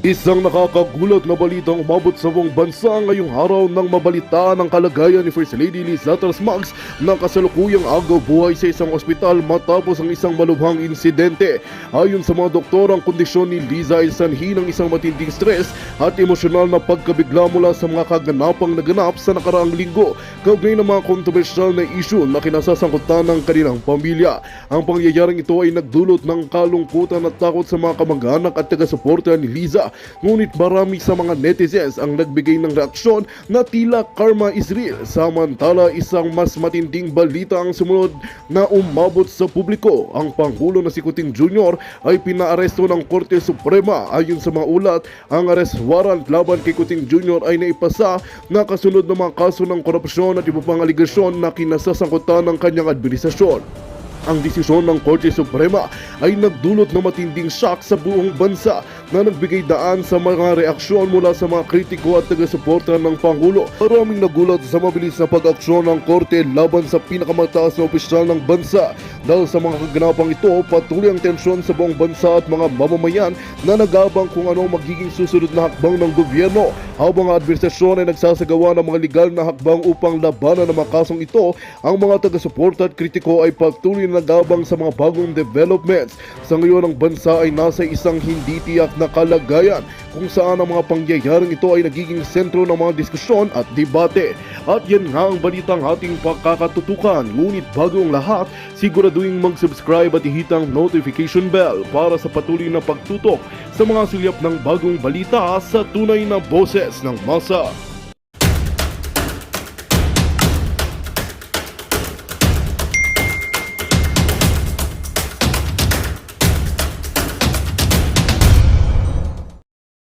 Isang nakakagulat na balitang umabot sa buong bansa ngayong araw nang mabalitaan ang kalagayan ni First Lady Liza Trasmags na kasalukuyang agaw buhay sa isang ospital matapos ang isang malubhang insidente. Ayon sa mga doktor, ang kondisyon ni Liza ay sanhi ng isang matinding stress at emosyonal na pagkabigla mula sa mga kaganapang naganap sa nakaraang linggo, kaugnay ng mga kontrobersyal na isyu na kinasasangkutan ng kanilang pamilya. Ang pangyayaring ito ay nagdulot ng kalungkutan at takot sa mga kamag-anak at taga-suporta ni Liza. Ngunit marami sa mga netizens ang nagbigay ng reaksyon na tila karma is real. Samantala, isang mas matinding balita ang sumunod na umabot sa publiko. Ang Pangulo na si Kuting Jr. ay pinaaresto ng Korte Suprema. Ayon sa mga ulat, ang arrest warrant laban kay Kuting Jr. ay naipasa na kasunod ng mga kaso ng korupsyon at iba pang aligasyon na kinasasangkutan ng kanyang administrasyon. Ang desisyon ng Korte Suprema ay nagdulot ng matinding shock sa buong bansa na nagbigay daan sa mga reaksyon mula sa mga kritiko at taga-suporta ng Pangulo. Maraming nagulat sa mabilis na pag-aksyon ng Korte laban sa pinakamataas na opisyal ng bansa. Dahil sa mga kaganapang ito, patuloy ang tensyon sa buong bansa at mga mamamayan na nag-aabang kung ano magiging susunod na hakbang ng gobyerno. Habang ang administrasyon ay nagsasagawa ng mga legal na hakbang upang labanan ng mga kasong ito, ang mga taga-suporta at kritiko ay patuloy na nag-aabang sa mga bagong developments. Sa ngayon, ang bansa ay nasa isang hindi tiyak na kalagayan kung saan ang mga pangyayaring ito ay nagiging sentro ng mga diskusyon at debate. At yan nga ang balitang ating pakakatutukan. Ngunit bago ang lahat, siguraduhin mag-subscribe at ihit ang notification bell para sa patuloy na pagtutok sa mga sulyap ng bagong balita sa tunay na boses ng masa.